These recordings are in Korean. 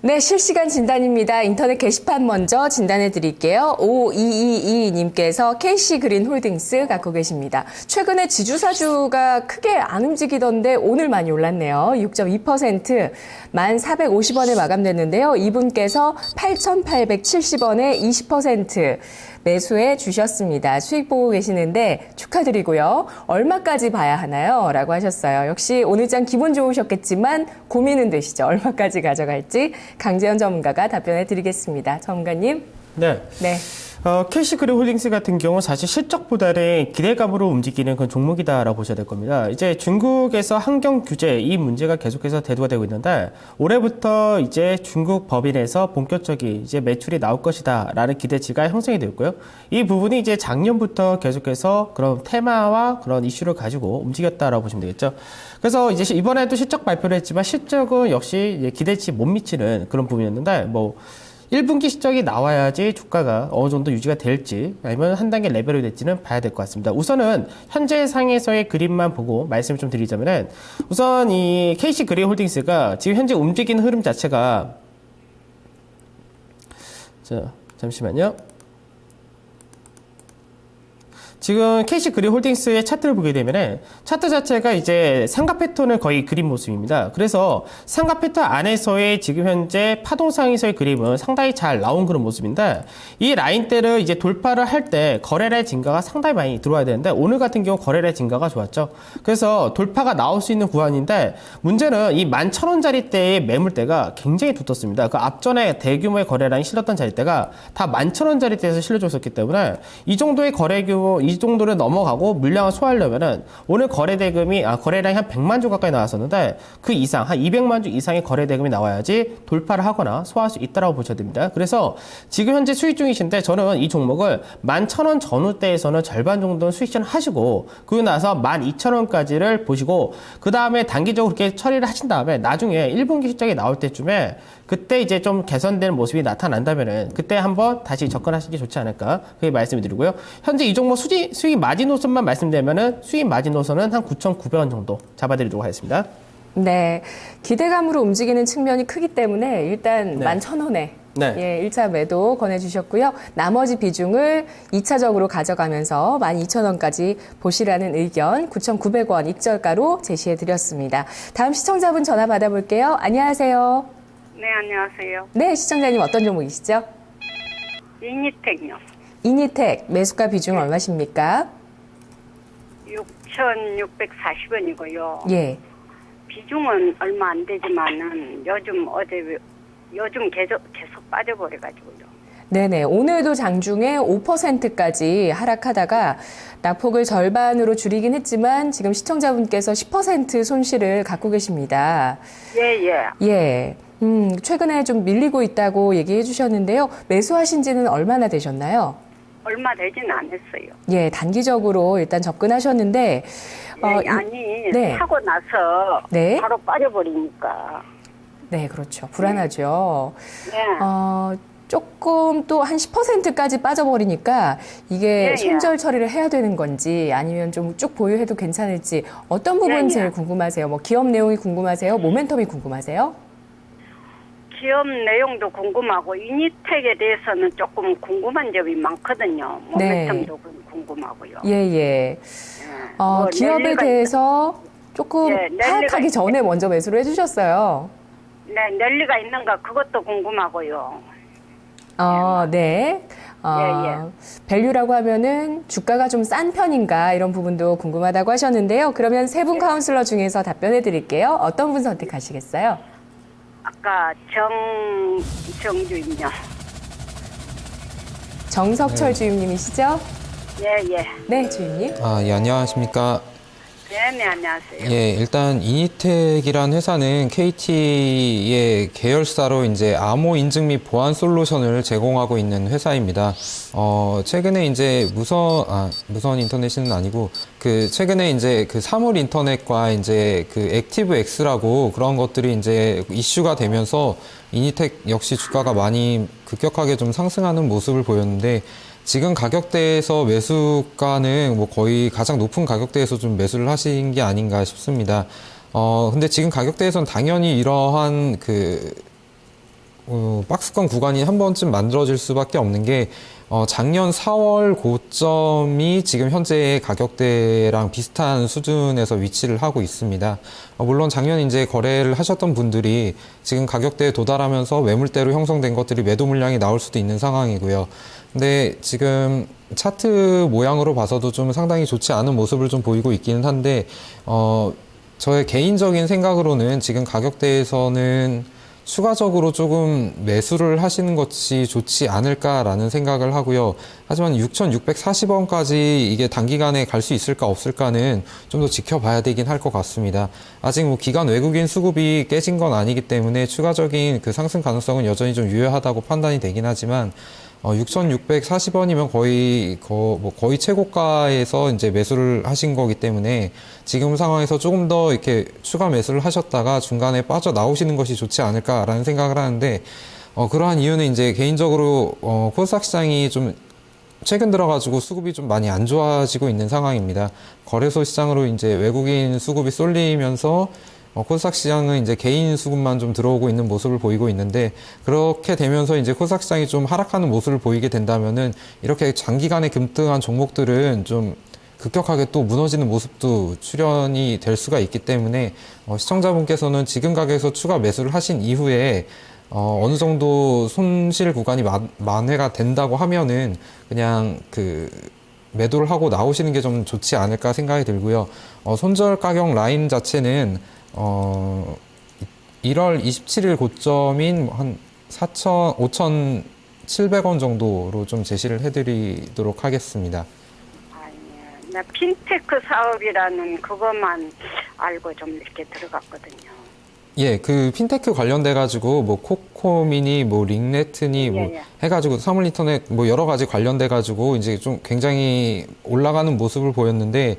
네, 실시간 진단입니다. 인터넷 게시판 먼저 진단해 드릴게요. 5222님께서 KC그린홀딩스 갖고 계십니다. 최근에 지주사주가 크게 안 움직이던데 오늘 많이 올랐네요. 6.2%, 1,450원에 마감됐는데요. 이분께서 8,870원에 20% 매수해 주셨습니다. 수익 보고 계시는데 축하드리고요. 얼마까지 봐야 하나요? 라고 하셨어요. 역시 오늘 장 기분 좋으셨겠지만 고민은 되시죠? 얼마까지 가져갈지 강재현 전문가가 답변해 드리겠습니다. 전문가님. 네. 네. 캐시그린홀딩스 같은 경우 사실 실적보다는 기대감으로 움직이는 그런 종목이다라고 보셔야 될 겁니다. 이제 중국에서 환경 규제 이 문제가 계속해서 대두가 되고 있는데 올해부터 이제 중국 법인에서 본격적인 이제 매출이 나올 것이다라는 기대치가 형성이 되었고요. 이 부분이 이제 작년부터 계속해서 그런 테마와 그런 이슈를 가지고 움직였다라고 보시면 되겠죠. 그래서 이제 이번에도 실적 발표를 했지만 실적은 역시 이제 기대치 못 미치는 그런 부분이었는데 1분기 실적이 나와야지 주가가 어느 정도 유지가 될지 아니면 한 단계 레벨이 될지는 봐야 될 것 같습니다. 우선은 현재 상에서의 그림만 보고 말씀을 좀 드리자면은 우선 이 KC그린홀딩스가 지금 현재 움직이는 흐름 자체가 잠시만요. 지금 KC그린홀딩스의 차트를 보게 되면 차트 자체가 이제 삼각 패턴을 거의 그린 모습입니다. 그래서 삼각 패턴 안에서의 지금 현재 파동상에서의 그림은 상당히 잘 나온 그런 모습인데 이 라인대를 이제 돌파를 할 때 거래량의 증가가 상당히 많이 들어와야 되는데 오늘 같은 경우 거래량의 증가가 좋았죠. 그래서 돌파가 나올 수 있는 구간인데 문제는 이 11,000원짜리대의 매물대가 굉장히 두텁습니다. 그 앞전에 대규모의 거래량이 실렸던 자리대가 다 11,000원짜리대에서 실려져 있었기 때문에 이 정도의 거래 규모 이 정도를 넘어가고 물량을 소화하려면은 오늘 거래량이 한 100만 주 가까이 나왔었는데 그 이상 한 200만 주 이상의 거래대금이 나와야지 돌파를 하거나 소화할 수 있다라고 보셔야 됩니다. 그래서 지금 현재 수익 중이신데 저는 이 종목을 11,000원 전후대에서는 절반 정도는 수익 실현하시고 그러고 나서 12,000원까지를 보시고 그 다음에 단기적으로 그렇게 처리를 하신 다음에 나중에 1분기 실적이 나올 때쯤에 그때 이제 좀 개선되는 모습이 나타난다면은 그때 한번 다시 접근하시는 게 좋지 않을까 그렇게 말씀을 드리고요. 현재 이 종목 수익 마지노선만 말씀드리면은 수익 마지노선은 한 9,900원 정도 잡아드리도록 하겠습니다. 네. 기대감으로 움직이는 측면이 크기 때문에 일단 11,000원에 예, 1차 매도 권해주셨고요. 나머지 비중을 2차적으로 가져가면서 12,000원까지 보시라는 의견 9,900원 익절가로 제시해드렸습니다. 다음 시청자분 전화 받아볼게요. 안녕하세요. 네, 안녕하세요. 네, 시청자님 어떤 종목이시죠? 이니텍요. 이니텍 매수가 비중 얼마십니까? 6,640원이고요. 예. 비중은 얼마 안 되지만은 요즘 계속 빠져버려가지고요. 네네. 오늘도 장중에 5%까지 하락하다가 낙폭을 절반으로 줄이긴 했지만 지금 시청자분께서 10% 손실을 갖고 계십니다. 예. 예. 최근에 좀 밀리고 있다고 얘기해 주셨는데요. 매수하신 지는 얼마나 되셨나요? 얼마 되진 않았어요. 예, 단기적으로 일단 접근하셨는데. 네. 사고 나서 네. 바로 빠져버리니까. 네, 그렇죠. 불안하죠. 네. 조금 또 한 10%까지 빠져버리니까 이게 예. 손절 처리를 해야 되는 건지 아니면 좀 쭉 보유해도 괜찮을지 어떤 부분 제일 궁금하세요? 뭐 기업 내용이 궁금하세요? 모멘텀이 궁금하세요? 기업 내용도 궁금하고 이니텍에 대해서는 조금 궁금한 점이 많거든요. 모멘텀도 궁금하고요. 예. 기업에 대해서 조금 파악하기 전에 먼저 매수를 해주셨어요. 네, 랠리가 있는가 그것도 궁금하고요. 네. 밸류라고 하면은 주가가 좀 싼 편인가 이런 부분도 궁금하다고 하셨는데요. 그러면 세 분 카운슬러 중에서 답변해 드릴게요. 어떤 분 선택하시겠어요? 아까 정주임요. 정석철 주임님이시죠? 예. 네, 주임님. 예, 안녕하십니까. 네, 안녕하세요. 예, 일단 이니텍이라는 회사는 KT의 계열사로 이제 암호 인증 및 보안 솔루션을 제공하고 있는 회사입니다. 최근에 이제 무선 인터넷은 아니고 최근에 이제 사물 인터넷과 이제 액티브 X라고 그런 것들이 이제 이슈가 되면서 이니텍 역시 주가가 많이 급격하게 좀 상승하는 모습을 보였는데 지금 가격대에서 매수가는 거의 가장 높은 가격대에서 좀 매수를 하신 게 아닌가 싶습니다. 근데 지금 가격대에서는 당연히 이러한 박스권 구간이 한 번쯤 만들어질 수밖에 없는 게 작년 4월 고점이 지금 현재의 가격대랑 비슷한 수준에서 위치를 하고 있습니다. 물론 작년 이제 거래를 하셨던 분들이 지금 가격대에 도달하면서 매물대로 형성된 것들이 매도 물량이 나올 수도 있는 상황이고요. 근데 지금 차트 모양으로 봐서도 좀 상당히 좋지 않은 모습을 좀 보이고 있기는 한데, 저의 개인적인 생각으로는 지금 가격대에서는 추가적으로 조금 매수를 하시는 것이 좋지 않을까라는 생각을 하고요. 하지만 6,640원까지 이게 단기간에 갈 수 있을까 없을까는 좀 더 지켜봐야 되긴 할 것 같습니다. 아직 뭐 기관 외국인 수급이 깨진 건 아니기 때문에 추가적인 그 상승 가능성은 여전히 좀 유효하다고 판단이 되긴 하지만 6,640원이면 거의 최고가에서 이제 매수를 하신 거기 때문에 지금 상황에서 조금 더 이렇게 추가 매수를 하셨다가 중간에 빠져 나오시는 것이 좋지 않을까라는 생각을 하는데, 그러한 이유는 이제 개인적으로 코스닥 시장이 좀 최근 들어가지고 수급이 좀 많이 안 좋아지고 있는 상황입니다. 거래소 시장으로 이제 외국인 수급이 쏠리면서 코스닥 시장은 이제 개인 수급만 좀 들어오고 있는 모습을 보이고 있는데, 그렇게 되면서 이제 코스닥 시장이 좀 하락하는 모습을 보이게 된다면은 이렇게 장기간에 급등한 종목들은 좀 급격하게 또 무너지는 모습도 출현이 될 수가 있기 때문에 시청자분께서는 지금 가격에서 추가 매수를 하신 이후에 어느 정도 손실 구간이 만회가 된다고 하면은 그냥 그 매도를 하고 나오시는 게 좀 좋지 않을까 생각이 들고요. 손절 가격 라인 자체는 1월 27일 고점인 한 5,700원 정도로 좀 제시를 해드리도록 하겠습니다. 아니, 나 핀테크 사업이라는 그것만 알고 좀 이렇게 들어갔거든요. 예, 그 핀테크 관련돼가지고 뭐 코코미니, 뭐 링네트니 뭐 예. 해가지고 사물인터넷 뭐 여러 가지 관련돼가지고 이제 좀 굉장히 올라가는 모습을 보였는데,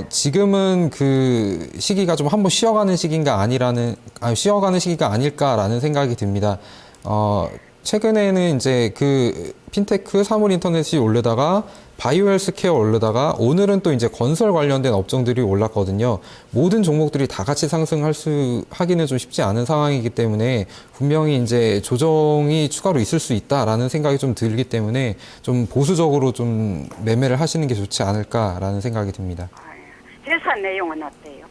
지금은 그 시기가 좀 한번 쉬어가는 쉬어가는 시기가 아닐까라는 생각이 듭니다. 최근에는 이제 그 핀테크 사물인터넷이 오르다가 바이오 헬스케어 오르다가 오늘은 또 이제 건설 관련된 업종들이 올랐거든요. 모든 종목들이 다 같이 하기는 좀 쉽지 않은 상황이기 때문에 분명히 이제 조정이 추가로 있을 수 있다라는 생각이 좀 들기 때문에 좀 보수적으로 좀 매매를 하시는 게 좋지 않을까라는 생각이 듭니다. 회사 내용은 어때요?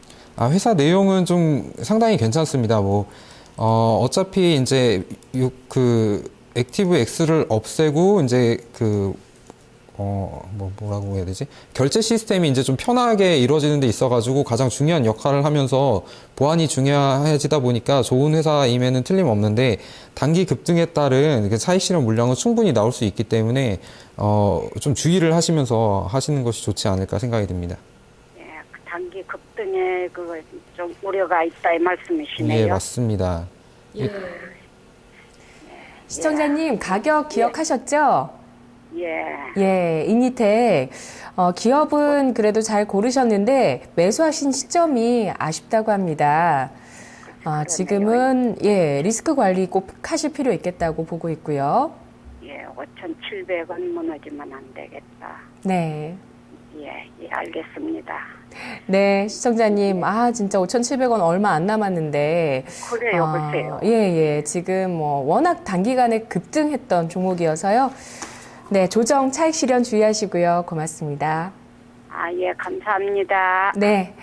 회사 내용은 좀 상당히 괜찮습니다. 어차피 이제 그 액티브 X를 없애고 이제 뭐라고 해야 되지? 결제 시스템이 이제 좀 편하게 이루어지는 데 있어가지고 가장 중요한 역할을 하면서 보안이 중요해지다 보니까 좋은 회사임에는 틀림없는데, 단기 급등에 따른 차익 실현 물량은 충분히 나올 수 있기 때문에 좀 주의를 하시면서 하시는 것이 좋지 않을까 생각이 듭니다. 예, 그 단기 급등에 그거 좀 우려가 있다 이 말씀이시네요. 예, 맞습니다. 시청자님 가격 기억하셨죠? 예. 이니텍. 기업은 그래도 잘 고르셨는데 매수하신 시점이 아쉽다고 합니다. 지금은 리스크 관리 꼭 하실 필요 있겠다고 보고 있고요. 예, 5,700원 무너지면 안 되겠다. 네. 예, 알겠습니다. 네, 시청자님. 진짜 5,700원 얼마 안 남았는데. 그래요, 글쎄요. 지금 워낙 단기간에 급등했던 종목이어서요. 네, 조정 차익 실현 주의하시고요. 고맙습니다. 예, 감사합니다. 네.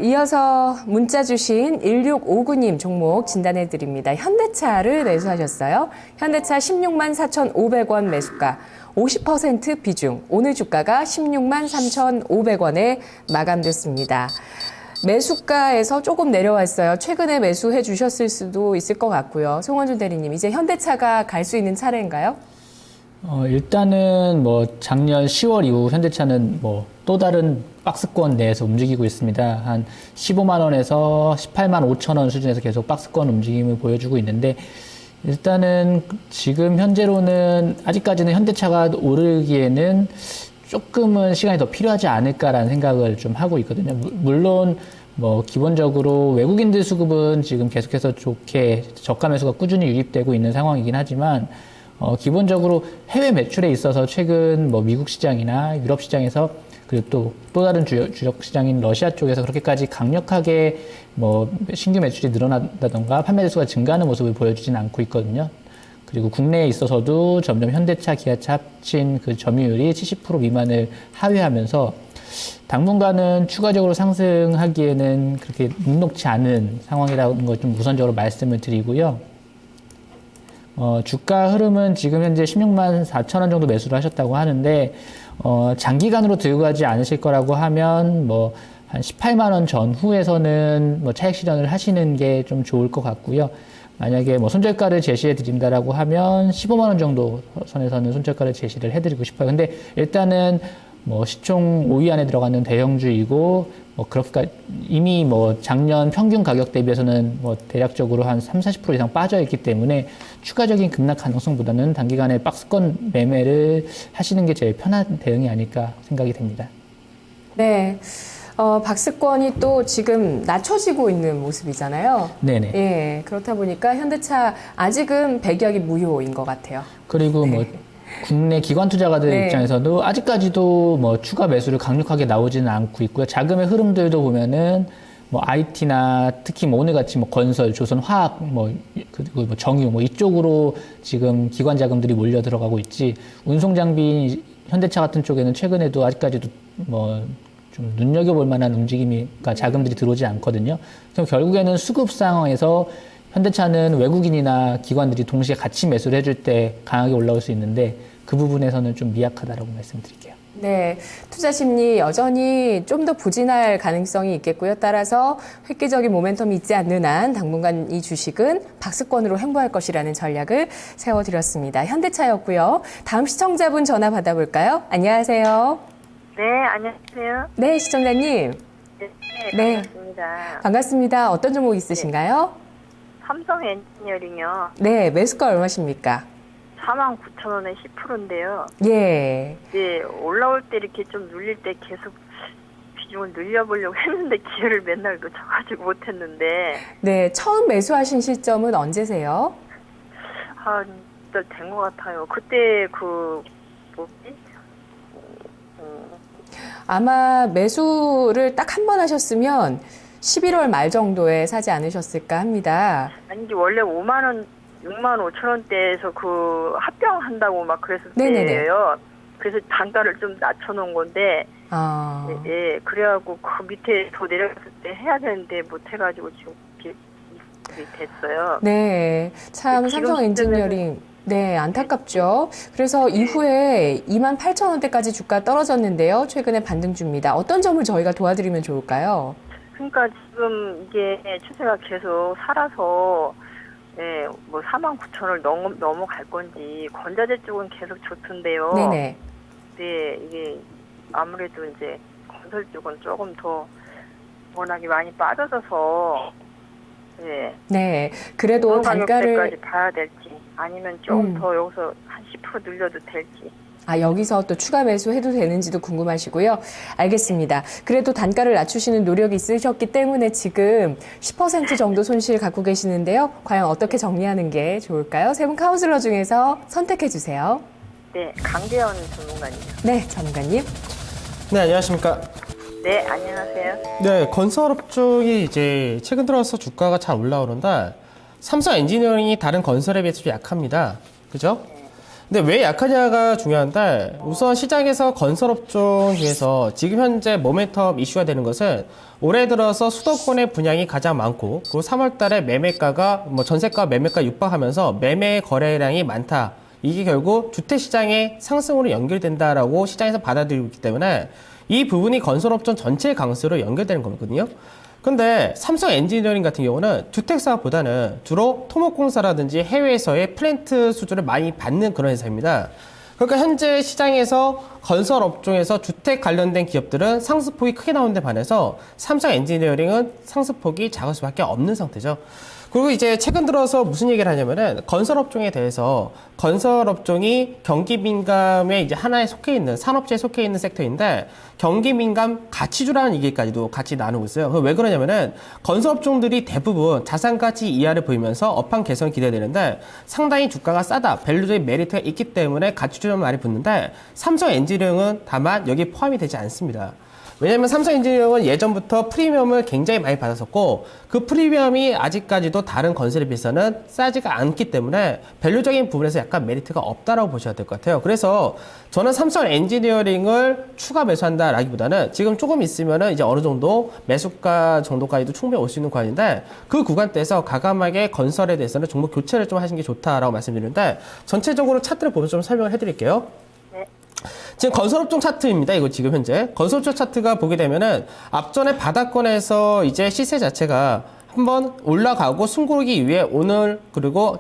이어서 문자 주신 1659님 종목 진단해 드립니다. 현대차를 매수하셨어요. 현대차 16만 4,500원 매수가 50% 비중. 오늘 주가가 16만 3,500원에 마감됐습니다. 매수가에서 조금 내려왔어요. 최근에 매수해 주셨을 수도 있을 것 같고요. 송원준 대리님, 이제 현대차가 갈 수 있는 차례인가요? 일단은 작년 10월 이후 현대차는 또 다른 박스권 내에서 움직이고 있습니다. 한 15만 원에서 18만 5천 원 수준에서 계속 박스권 움직임을 보여주고 있는데, 일단은 지금 현재로는 아직까지는 현대차가 오르기에는 조금은 시간이 더 필요하지 않을까라는 생각을 좀 하고 있거든요. 물론 기본적으로 외국인들 수급은 지금 계속해서 좋게 저가 매수가 꾸준히 유입되고 있는 상황이긴 하지만, 기본적으로 해외 매출에 있어서 최근 미국 시장이나 유럽 시장에서 그리고 또 다른 주력 시장인 러시아 쪽에서 그렇게까지 강력하게 뭐 신규 매출이 늘어난다던가 판매 대수가 증가하는 모습을 보여주지는 않고 있거든요. 그리고 국내에 있어서도 점점 현대차, 기아차 합친 그 점유율이 70% 미만을 하회하면서 당분간은 추가적으로 상승하기에는 그렇게 녹록지 않은 상황이라는 걸 좀 우선적으로 말씀을 드리고요. 주가 흐름은 지금 현재 16만 4천 원 정도 매수를 하셨다고 하는데, 장기간으로 들고 가지 않으실 거라고 하면, 뭐, 한 18만 원 전후에서는 뭐 차익 실현을 하시는 게 좀 좋을 것 같고요. 만약에 뭐 손절가를 제시해 드린다라고 하면 15만 원 정도 선에서는 손절가를 제시를 해드리고 싶어요. 근데 일단은 뭐 시총 5위 안에 들어가는 대형주이고, 뭐 그렇게 이미 뭐 작년 평균 가격 대비해서는 뭐 대략적으로 한 30-40% 이상 빠져 있기 때문에 추가적인 급락 가능성보다는 단기간에 박스권 매매를 하시는 게 제일 편한 대응이 아닐까 생각이 됩니다. 네. 박스권이 또 지금 낮춰지고 있는 모습이잖아요. 네네. 예. 그렇다 보니까 현대차 아직은 배기하기 무효인 것 같아요. 그리고 뭐 국내 기관 투자가들 네. 입장에서도 아직까지도 뭐 추가 매수를 강력하게 나오지는 않고 있고요. 자금의 흐름들도 보면은 뭐 IT나 특히 뭐 오늘같이 뭐 건설, 조선화학, 뭐 그리고 뭐 정유 뭐 이쪽으로 지금 기관 자금들이 몰려 들어가고 있지. 운송 장비 현대차 같은 쪽에는 최근에도 아직까지도 뭐 좀 눈여겨볼 만한 움직임이, 자금들이 들어오지 않거든요. 그래서 결국에는 수급 상황에서 현대차는 외국인이나 기관들이 동시에 같이 매수를 해줄 때 강하게 올라올 수 있는데 그 부분에서는 좀 미약하다라고 말씀드릴게요. 네, 투자 심리 여전히 좀 더 부진할 가능성이 있겠고요. 따라서 획기적인 모멘텀이 있지 않는 한 당분간 이 주식은 박스권으로 행보할 것이라는 전략을 세워드렸습니다. 현대차였고요. 다음 시청자분 전화 받아볼까요? 안녕하세요. 네, 안녕하세요. 네, 시청자님. 네, 네. 반갑습니다. 반갑습니다. 어떤 종목 있으신가요? 삼성 엔지니어링요. 네, 매수가 얼마십니까? 49,000원에 10%인데요. 예. 네, 올라올 때 이렇게 좀 눌릴 때 계속 비중을 늘려보려고 했는데 기회를 맨날 놓쳐가지고 못했는데. 네, 처음 매수하신 시점은 언제세요? 한 달 된 것 같아요. 그때 뭐지? 아마 매수를 딱 한 번 하셨으면 11월 말 정도에 사지 않으셨을까 합니다. 아니, 이게 원래 5만 원, 6만 5천 원대에서 그 합병한다고 막 그랬을 네네네. 때예요. 그래서 단가를 좀 낮춰놓은 건데, 아, 예, 그래갖고 그 밑에 더 내려갔을 때 해야 되는데 못 해가지고 지금 이렇게 됐어요. 네. 참 지금 삼성 엔지니어링 네, 안타깝죠. 그래서 이후에 28,000원대까지 주가 떨어졌는데요. 최근에 반등 중입니다. 어떤 점을 저희가 도와드리면 좋을까요? 그러니까 지금 이게 추세가 계속 살아서 예, 뭐 49,000원을 넘어갈 건지 건자재 쪽은 계속 좋던데요. 네네. 네, 이게 아무래도 이제 건설 쪽은 조금 더 워낙에 많이 빠져져서 예. 네. 그래도 어느 단가를 가격대까지 봐야 될지 아니면 조금 더 여기서 한 10% 늘려도 될지. 여기서 또 추가 매수해도 되는지도 궁금하시고요. 알겠습니다. 그래도 단가를 낮추시는 노력이 있으셨기 때문에 지금 10% 정도 손실 갖고 계시는데요. 과연 어떻게 정리하는 게 좋을까요? 세 분 카운슬러 중에서 선택해 주세요. 네, 강대현 전문가님. 네, 전문가님. 네, 안녕하십니까. 네, 안녕하세요. 네, 건설업종이 이제 최근 들어서 주가가 잘 올라오는데 삼성 엔지니어링이 다른 건설에 비해서 좀 약합니다. 그죠? 근데 왜 약하냐가 중요한데 우선 시장에서 건설업종 중에서 지금 현재 모멘텀 이슈가 되는 것은 올해 들어서 수도권의 분양이 가장 많고 그리고 3월 달에 매매가가 전세가 매매가 육박하면서 매매 거래량이 많다. 이게 결국 주택시장의 상승으로 연결된다라고 시장에서 받아들이고 있기 때문에 이 부분이 건설업종 전체의 강세로 연결되는 거거든요. 근데 삼성 엔지니어링 같은 경우는 주택사업보다는 주로 토목공사라든지 해외에서의 플랜트 수주를 많이 받는 그런 회사입니다. 그러니까 현재 시장에서 건설업종에서 주택 관련된 기업들은 상승폭이 크게 나오는 데 반해서 삼성 엔지니어링은 상승폭이 작을 수밖에 없는 상태죠. 그리고 이제 최근 들어서 무슨 얘기를 하냐면은 건설업종에 대해서 건설업종이 경기 민감에 이제 하나에 속해 있는 산업재에 속해 있는 섹터인데 경기 민감 가치주라는 얘기까지도 같이 나누고 있어요. 왜 그러냐면은 건설업종들이 대부분 자산 가치 이하를 보이면서 업황 개선이 기대되는데 상당히 주가가 싸다, 밸류적인 메리트가 있기 때문에 가치주는 많이 붙는데 삼성 엔지니어링은 다만 여기에 포함이 되지 않습니다. 왜냐하면 삼성 엔지니어링은 예전부터 프리미엄을 굉장히 많이 받았었고 그 프리미엄이 아직까지도 다른 건설에 비해서는 싸지가 않기 때문에 밸류적인 부분에서 약간 메리트가 없다라고 보셔야 될 것 같아요. 그래서 저는 삼성 엔지니어링을 추가 매수한다라기보다는 지금 조금 있으면은 이제 어느 정도 매수가 정도까지도 충분히 올 수 있는 구간인데 그 구간대에서 과감하게 건설에 대해서는 종목 교체를 좀 하시는 게 좋다라고 말씀드리는데 전체적으로 차트를 보면서 좀 설명을 해드릴게요. 지금 건설업종 차트입니다. 이거 지금 현재 건설업종 차트가 보게 되면은 앞전에 바닥권에서 이제 시세 자체가 한번 올라가고 숨고르기 위해 오늘 그리고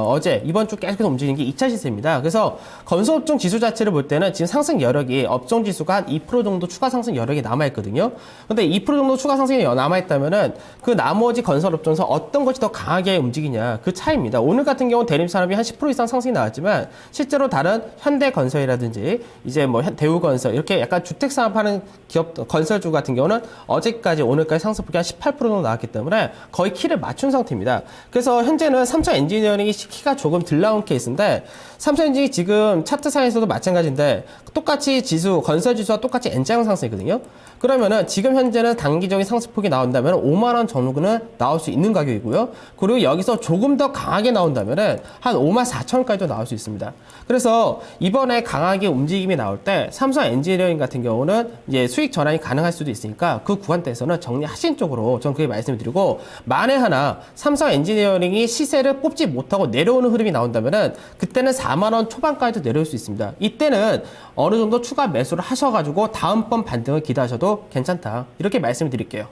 어제 이번 주 계속해서 움직이는 게 2차 시세입니다. 그래서 건설업종 지수 자체를 볼 때는 지금 상승 여력이 업종 지수가 한 2% 정도 추가 상승 여력이 남아있거든요. 근데 2% 정도 추가 상승이 남아있다면은 그 나머지 건설업종에서 어떤 것이 더 강하게 움직이냐 그 차이입니다. 오늘 같은 경우는 대림산업이 한 10% 이상 상승이 나왔지만 실제로 다른 현대건설이라든지 이제 뭐 대우건설 이렇게 약간 주택산업하는 기업 건설주 같은 경우는 어제까지 오늘까지 상승폭이 한 18% 정도 나왔기 때문에 거의 키를 맞춘 상태입니다. 그래서 현재는 삼성 엔지니어링이 키가 조금 덜 나온 케이스인데 삼성 엔지니어링이 지금 차트상에서도 마찬가지인데 똑같이 지수, 건설 지수와 똑같이 N자형 상승이거든요. 그러면은 지금 현재는 단기적인 상승폭이 나온다면 5만 원 전후는 나올 수 있는 가격이고요. 그리고 여기서 조금 더 강하게 나온다면은 한 5만 4천 원까지도 나올 수 있습니다. 그래서 이번에 강하게 움직임이 나올 때 삼성 엔지니어링 같은 경우는 이제 수익 전환이 가능할 수도 있으니까 그 구간대에서는 정리하신 쪽으로 저는 그렇게 말씀을 드리고 만에 하나 삼성 엔지니어링이 시세를 뽑지 못하고 내려오는 흐름이 나온다면은 그때는 4만 원 초반까지도 내려올 수 있습니다. 이때는 어느 정도 추가 매수를 하셔가지고 다음번 반등을 기대하셔도 괜찮다. 이렇게 말씀을 드릴게요.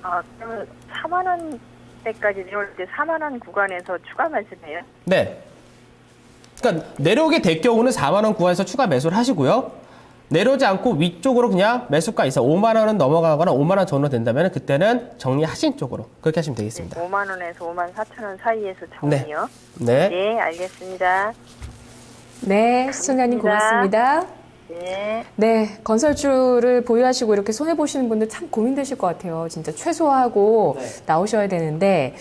아, 그러면 4만 원대까지 내려올 때 4만 원 구간에서 추가 말씀해요? 네. 그러니까 내려오게 될 경우는 4만 원 구간에서 추가 매수를 하시고요. 내려오지 않고 위쪽으로 그냥 매수가 있어 5만 원은 넘어가거나 5만 원 전후 된다면 그때는 정리하신 쪽으로 그렇게 하시면 되겠습니다. 5만 원에서 5만 4천 원 사이에서 정리요? 네. 네, 알겠습니다. 네, 시청자님 고맙습니다. 네. 네, 건설주를 보유하시고 이렇게 손해보시는 분들 참 고민되실 것 같아요. 진짜 최소화하고 나오셔야 되는데,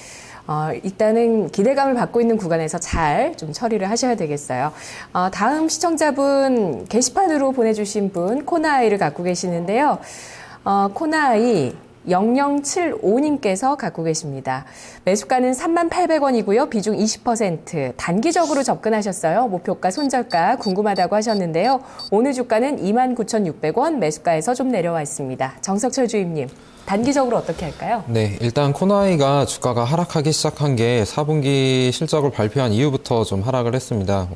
일단은 기대감을 받고 있는 구간에서 잘 좀 처리를 하셔야 되겠어요. 다음 시청자분 게시판으로 보내주신 분 코나아이를 갖고 계시는데요. 코나아이 0075님께서 갖고 계십니다. 매수가는 38,800원이고요. 비중 20%. 단기적으로 접근하셨어요. 목표가, 손절가 궁금하다고 하셨는데요. 오늘 주가는 29,600원, 매수가에서 좀 내려와 있습니다. 정석철 주임님, 단기적으로 어떻게 할까요? 네, 일단 코나이가 주가가 하락하기 시작한 게 4분기 실적을 발표한 이후부터 좀 하락을 했습니다.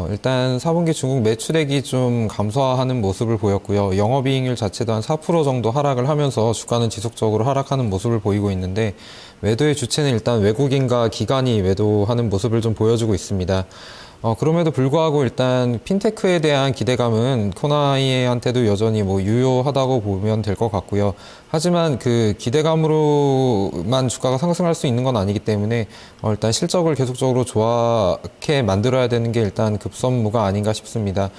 일단 4분기 중국 매출액이 좀 감소하는 모습을 보였고요. 영업이익률 자체도 한 4% 정도 하락을 하면서 주가는 지속적으로 하락하는 모습을 보이고 있는데 매도의 주체는 일단 외국인과 기관이 매도하는 모습을 좀 보여주고 있습니다. 그럼에도 불구하고 일단 핀테크에 대한 기대감은 코나이한테도 여전히 뭐 유효하다고 보면 될 것 같고요. 하지만 그 기대감으로만 주가가 상승할 수 있는 건 아니기 때문에 일단 실적을 계속적으로 좋게 만들어야 되는 게 일단 급선무가 아닌가 싶습니다.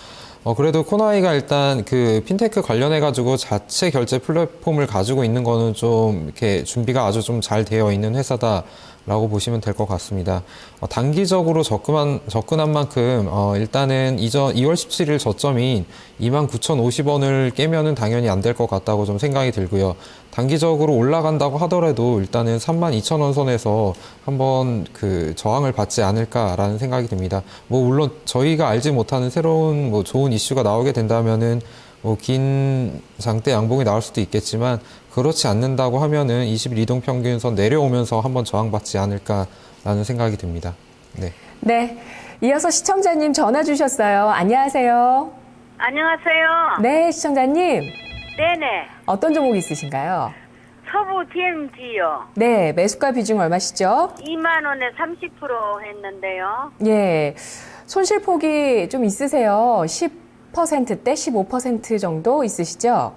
그래도 코나이가 일단 그 핀테크 관련해가지고 자체 결제 플랫폼을 가지고 있는 거는 좀 이렇게 준비가 아주 좀 잘 되어 있는 회사다라고 보시면 될 것 같습니다. 단기적으로 접근한 만큼, 일단은 2월 17일 저점인 29,050원을 깨면은 당연히 안 될 것 같다고 좀 생각이 들고요. 단기적으로 올라간다고 하더라도 일단은 32,000원 선에서 한번 그 저항을 받지 않을까라는 생각이 듭니다. 뭐 물론 저희가 알지 못하는 새로운 뭐 좋은 이슈가 나오게 된다면은 뭐 긴 장대 양봉이 나올 수도 있겠지만 그렇지 않는다고 하면은 20일 이동 평균선 내려오면서 한번 저항받지 않을까라는 생각이 듭니다. 네. 네, 이어서 시청자님 전화 주셨어요. 안녕하세요. 안녕하세요. 네, 시청자님. 네네. 어떤 종목 있으신가요? 서부 DMG요. 네, 매수가 비중 얼마시죠? 2만 원에 30% 했는데요. 예, 손실폭이 좀 있으세요. 10%대 15% 정도 있으시죠?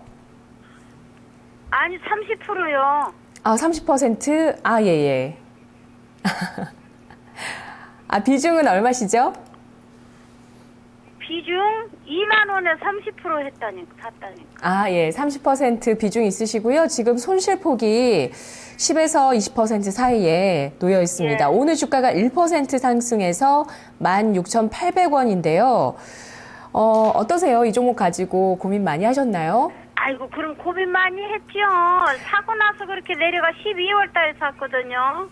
아니 30%요. 아, 30%? 아, 예, 예. 아, 비중은 얼마시죠? 비중 2만 원에 30% 샀다니까. 아, 예. 30% 비중 있으시고요. 지금 손실폭이 10에서 20% 사이에 놓여 있습니다. 예. 오늘 주가가 1% 상승해서 16,800원인데요. 어떠세요? 이 종목 가지고 고민 많이 하셨나요? 아이고, 그럼 고민 많이 했죠. 사고 나서 그렇게 내려가 12월 달에 샀거든요.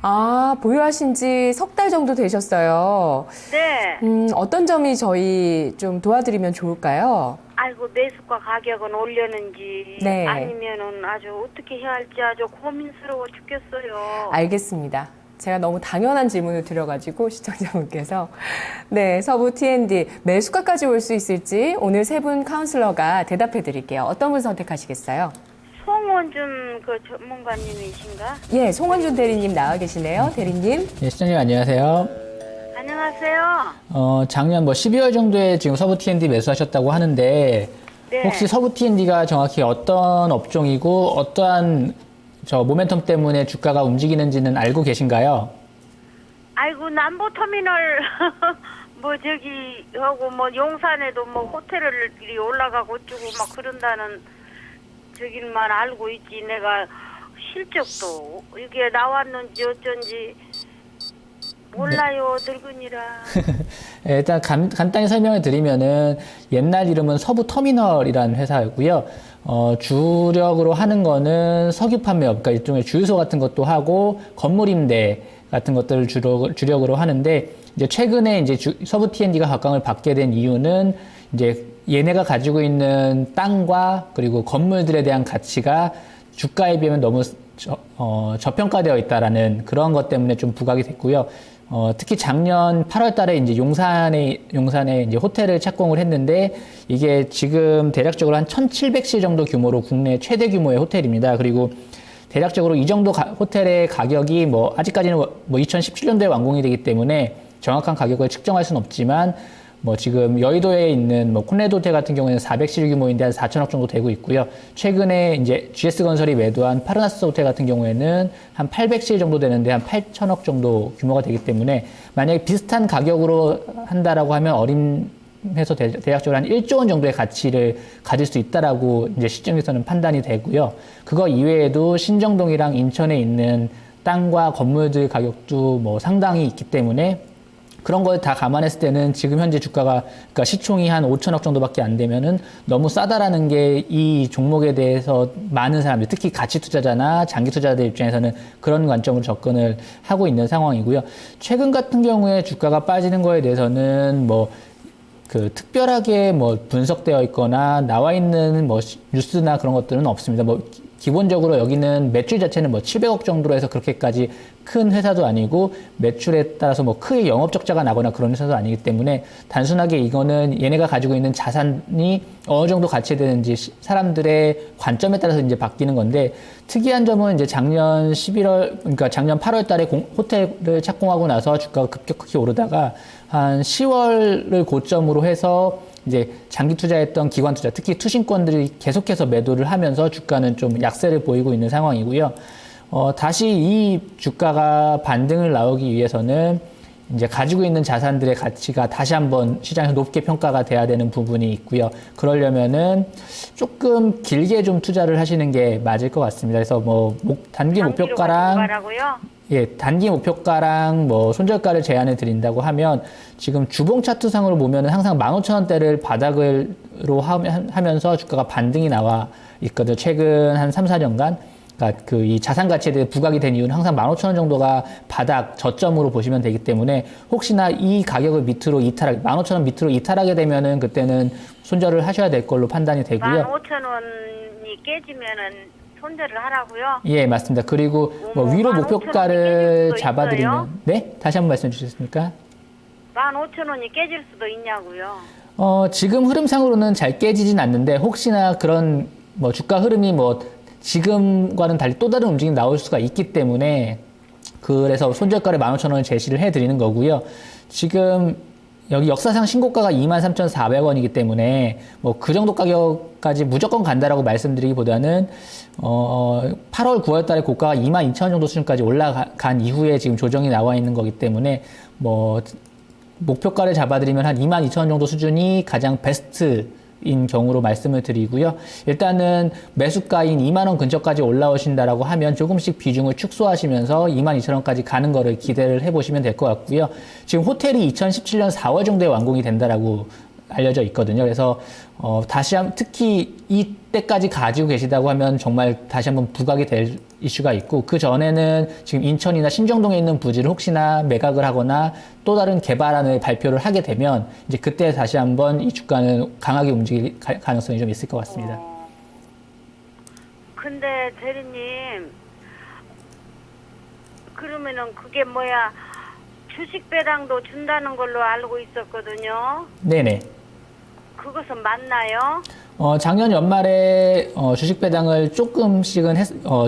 아, 보유하신 지 석 달 정도 되셨어요. 네. 어떤 점이 저희 좀 도와드리면 좋을까요? 아이고, 매수가 가격은 올렸는지 네. 아니면은 아주 어떻게 해야 할지 아주 고민스러워 죽겠어요. 알겠습니다. 제가 너무 당연한 질문을 드려가지고 시청자분께서 네, 서부 T&D 매수가까지 올 수 있을지 오늘 세 분 카운슬러가 대답해 드릴게요. 어떤 분 선택하시겠어요? 송원준 그 전문가님이신가? 예, 송원준 대리님 나와 계시네요. 대리님. 네, 시청자님 안녕하세요. 안녕하세요. 작년 12월 정도에 지금 서부 T&D 매수하셨다고 하는데 네. 혹시 서부 T&D가 정확히 어떤 업종이고 어떠한 모멘텀 때문에 주가가 움직이는지는 알고 계신가요? 아이고, 남부터미널 뭐 저기 하고 뭐 용산에도 뭐 호텔이 올라가고 어쩌고 막 그런다는 저길만 알고 있지. 내가 실적도 이게 나왔는지 어쩐지 몰라요. 늙은이라. 네, 일단 간단히 설명을 드리면은 옛날 이름은 서부터미널이라는 회사였고요. 주력으로 하는 거는 석유 판매업, 그러니까 일종의 주유소 같은 것도 하고 건물 임대 같은 것들을 주력으로 하는데 이제 최근에 이제 서부 T&D가 각광을 받게 된 이유는 이제 얘네가 가지고 있는 땅과 그리고 건물들에 대한 가치가 주가에 비하면 너무 저평가되어 있다라는 그런 것 때문에 좀 부각이 됐고요. 특히 작년 8월 달에 이제 용산에 이제 호텔을 착공을 했는데 이게 지금 대략적으로 한 1,700실 정도 규모로 국내 최대 규모의 호텔입니다. 그리고 대략적으로 이 정도 호텔의 가격이 아직까지는 2017년도에 완공이 되기 때문에 정확한 가격을 측정할 수는 없지만 지금 여의도에 있는 콘레드 호텔 같은 경우에는 400실 규모인데 한 4천억 정도 되고 있고요. 최근에 이제 GS건설이 매도한 파르나스 호텔 같은 경우에는 한 800실 정도 되는데 한 8천억 정도 규모가 되기 때문에 만약에 비슷한 가격으로 한다라고 하면 어림해서 대략적으로 한 1조 원 정도의 가치를 가질 수 있다라고 이제 시장에서는 판단이 되고요. 그거 이외에도 신정동이랑 인천에 있는 땅과 건물들 가격도 상당히 있기 때문에 그런 걸 다 감안했을 때는 지금 현재 주가가, 그러니까 시총이 한 5천억 정도밖에 안 되면은 너무 싸다라는 게 이 종목에 대해서 많은 사람들, 특히 가치 투자자나 장기 투자자들 입장에서는 그런 관점으로 접근을 하고 있는 상황이고요. 최근 같은 경우에 주가가 빠지는 거에 대해서는 특별하게 분석되어 있거나 나와 있는 뉴스나 그런 것들은 없습니다. 기본적으로 여기는 매출 자체는 700억 정도로 해서 그렇게까지 큰 회사도 아니고 매출에 따라서 크게 영업 적자가 나거나 그런 회사도 아니기 때문에 단순하게 이거는 얘네가 가지고 있는 자산이 어느 정도 가치되는지 사람들의 관점에 따라서 이제 바뀌는 건데 특이한 점은 이제 작년 11월, 그러니까 작년 8월 달에 호텔을 착공하고 나서 주가가 급격하게 오르다가 한 10월을 고점으로 해서 이제 장기 투자했던 기관 투자, 특히 투신권들이 계속해서 매도를 하면서 주가는 좀 약세를 보이고 있는 상황이고요. 다시 이 주가가 반등을 나오기 위해서는 이제 가지고 있는 자산들의 가치가 다시 한번 시장에서 높게 평가가 돼야 되는 부분이 있고요. 그러려면은 조금 길게 좀 투자를 하시는 게 맞을 것 같습니다. 그래서 단기 목표가랑 단기 목표가랑 손절가를 제안을 드린다고 하면 지금 주봉 차트상으로 보면은 항상 15,000원대를 바닥으로 하면서 주가가 반등이 나와 있거든요. 최근 한 3, 4년간. 그러니까 이 자산 가치에 대해 부각이 된 이유는 항상 15,000원 정도가 바닥 저점으로 보시면 되기 때문에 혹시나 이 가격을 밑으로 15,000원 밑으로 이탈하게 되면은 그때는 손절을 하셔야 될 걸로 판단이 되고요. 15,000원이 깨지면은 손절을 하라고요? 예, 맞습니다. 그리고 위로 목표가를 잡아드리면 네? 다시 한번 말씀해 주시겠습니까? 15,000원이 깨질 수도 있냐고요? 지금 흐름상으로는 잘 깨지진 않는데 혹시나 그런 주가 흐름이 지금과는 달리 또 다른 움직임이 나올 수가 있기 때문에 그래서 손절가를 15,000원을 제시를 해드리는 거고요. 지금 여기 역사상 신고가가 23,400원이기 때문에 뭐 그 정도 가격까지 무조건 간다라고 말씀드리기보다는 8월, 9월 달에 고가가 22,000원 정도 수준까지 올라간 이후에 지금 조정이 나와 있는 거기 때문에 뭐 목표가를 잡아드리면 한 22,000원 정도 수준이 가장 베스트인 경우로 말씀을 드리고요. 일단은 매수가인 2만 원 근처까지 올라오신다라고 하면 조금씩 비중을 축소하시면서 22,000원까지 가는 거를 기대를 해보시면 될 것 같고요. 지금 호텔이 2017년 4월 정도에 완공이 된다라고 알려져 있거든요. 그래서 다시 특히 이때까지 가지고 계시다고 하면 정말 다시 한번 부각이 될 이슈가 있고, 그 전에는 지금 인천이나 신정동에 있는 부지를 혹시나 매각을 하거나 또 다른 개발안을 발표를 하게 되면 이제 그때 다시 한번 이 주가는 강하게 움직일 가능성이 좀 있을 것 같습니다. 근데 대리님, 그러면은 그게 뭐야, 주식 배당도 준다는 걸로 알고 있었거든요. 네네. 그것은 맞나요? 작년 연말에 주식 배당을 조금씩은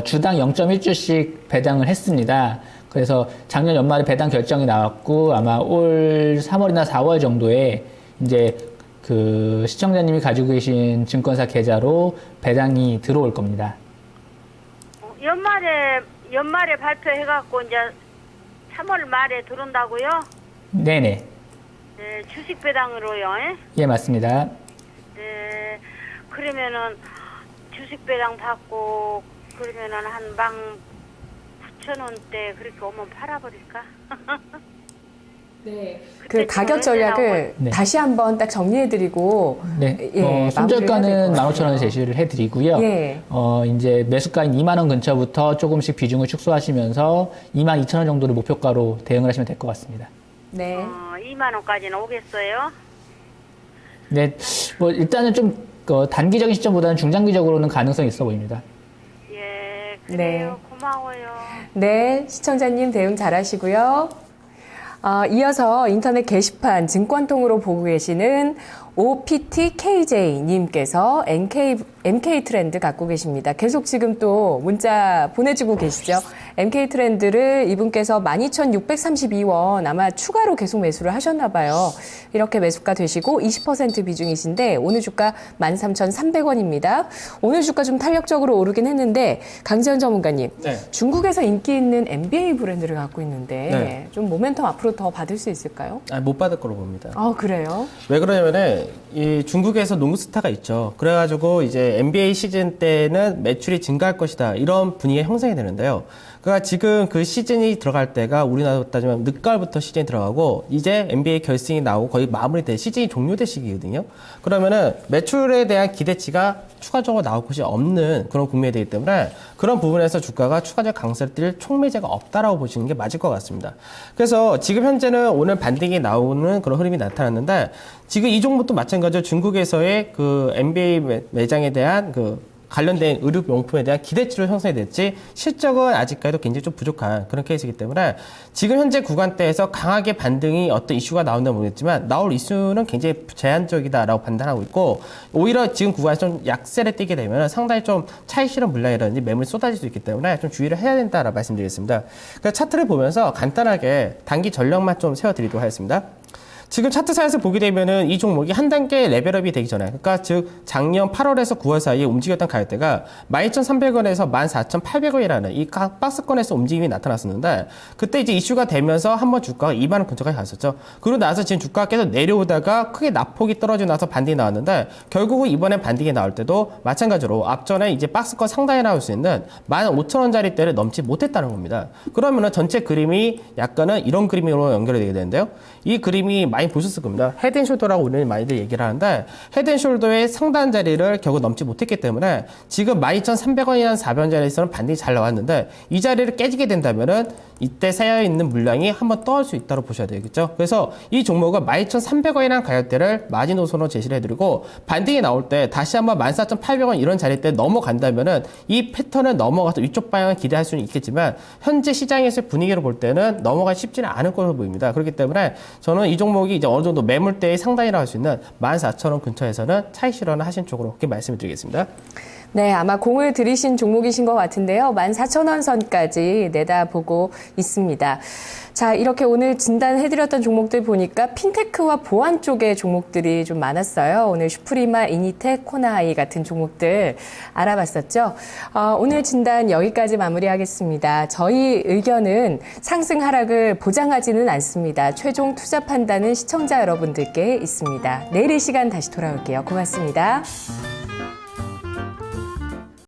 주당 0.1주씩 배당을 했습니다. 그래서 작년 연말에 배당 결정이 나왔고 아마 올 3월이나 4월 정도에 이제 그 시청자님이 가지고 계신 증권사 계좌로 배당이 들어올 겁니다. 연말에 발표해갖고 이제 3월 말에 들어온다고요? 네네. 네, 주식 배당으로요. 예, 맞습니다. 네, 그러면은 주식 배당 받고 그러면은 한 방 9,000원대 그렇게 오면 팔아버릴까? 네. 그 가격 전략을 네. 다시 한번 딱 정리해드리고 네. 예, 손절가는 마무리를 해야 될 것 15,000원 제시를 해드리고요. 예. 이제 매수가인 2만 원 근처부터 조금씩 비중을 축소하시면서 22,000원 정도를 목표가로 대응을 하시면 될 것 같습니다. 네. 2만 원까지는 오겠어요? 네. 뭐 일단은 좀 단기적인 시점보다는 중장기적으로는 가능성이 있어 보입니다. 예, 그래요. 고마워요. 네, 시청자님 대응 잘하시고요. 이어서 인터넷 게시판 증권통으로 보고 계시는 OPTKJ님께서 MK 트렌드 갖고 계십니다. 계속 지금 또 문자 보내주고 계시죠. MK 트렌드를 이분께서 12,632원 아마 추가로 계속 매수를 하셨나 봐요. 이렇게 매수가 되시고 20% 비중이신데 오늘 주가 13,300원입니다. 오늘 주가 좀 탄력적으로 오르긴 했는데 강지현 전문가님, 네. 중국에서 인기 있는 MBA 브랜드를 갖고 있는데 네. 좀 모멘텀 앞으로 더 받을 수 있을까요? 못 받을 거로 봅니다. 그래요? 왜 그러냐면은 이 중국에서 농구 스타가 있죠. 그래가지고 이제 NBA 시즌 때는 매출이 증가할 것이다 이런 분위기가 형성이 되는데요. 그러니까 지금 그 시즌이 들어갈 때가 우리나라로 따지면 늦가을부터 시즌이 들어가고 이제 NBA 결승이 나오고 거의 마무리될 시즌이 종료될 시기거든요. 그러면은 매출에 대한 기대치가 추가적으로 나올 것이 없는 그런 국면이 되기 때문에 그런 부분에서 주가가 추가적 강세를 띨 촉매제가 없다라고 보시는 게 맞을 것 같습니다. 그래서 지금 현재는 오늘 반등이 나오는 그런 흐름이 나타났는데 지금 이 종목도 마찬가지로 중국에서의 그 NBA 매장에 대한 그 관련된 의료용품에 대한 기대치를 형성이 됐지 실적은 아직까지도 굉장히 좀 부족한 그런 케이스이기 때문에 지금 현재 구간대에서 강하게 반등이 어떤 이슈가 나온다면 모르겠지만 나올 이슈는 굉장히 제한적이다라고 판단하고 있고 오히려 지금 구간에서 좀 약세를 띠게 되면 상당히 좀 차익 실현 물량이라든지 매물이 쏟아질 수 있기 때문에 좀 주의를 해야 된다라고 말씀드리겠습니다. 그러니까 차트를 보면서 간단하게 단기 전략만 좀 세워드리도록 하겠습니다. 지금 차트상에서 보게 되면은 이 종목이 한 단계 레벨업이 되기 전에, 그러니까 즉 작년 8월에서 9월 사이에 움직였던 가격대가 12,300원에서 14,800원이라는 이 박스권에서 움직임이 나타났었는데 그때 이제 이슈가 되면서 한번 주가가 2만 원 근처까지 갔었죠. 그러고 나서 지금 주가가 계속 내려오다가 크게 낙폭이 떨어지고 나서 반등이 나왔는데 결국은 이번에 반등이 나올 때도 마찬가지로 앞전에 이제 박스권 상단에 나올 수 있는 15,000원짜리 대를 넘지 못했다는 겁니다. 그러면은 전체 그림이 약간은 이런 그림으로 연결이 되게 되는데요. 이 그림이 많이 보셨을 겁니다. 헤드앤숄더라고 우리는 많이들 얘기를 하는데 헤드앤숄더의 상단 자리를 결국 넘지 못했기 때문에 지금 12,300원이라는 4변 자리에서는 반등이 잘 나왔는데 이 자리를 깨지게 된다면은 이때 쌓여있는 물량이 한번 떠올 수 있다고 보셔야 되겠죠. 그래서 이 종목은 12,300원이라는 가격대를 마지노선으로 제시를 해드리고 반등이 나올 때 다시 한번 14,800원 이런 자리대 넘어간다면은 이 패턴을 넘어가서 위쪽 방향을 기대할 수는 있겠지만 현재 시장에서의 분위기를 볼 때는 넘어가기 쉽지는 않을 것으로 보입니다. 그렇기 때문에 저는 이 종목이 이제 어느 정도 매물대의 상단이라고 할 수 있는 14,000원 근처에서는 차익 실현을 하신 쪽으로 그렇게 말씀을 드리겠습니다. 네, 아마 공을 들이신 종목이신 것 같은데요. 14,000원 선까지 내다보고 있습니다. 자, 이렇게 오늘 진단해드렸던 종목들 보니까 핀테크와 보안 쪽의 종목들이 좀 많았어요. 오늘 슈프리마, 이니텍, 코나이 같은 종목들 알아봤었죠. 오늘 진단 여기까지 마무리하겠습니다. 저희 의견은 상승 하락을 보장하지는 않습니다. 최종 투자 판단은 시청자 여러분들께 있습니다. 내일 이 시간 다시 돌아올게요. 고맙습니다.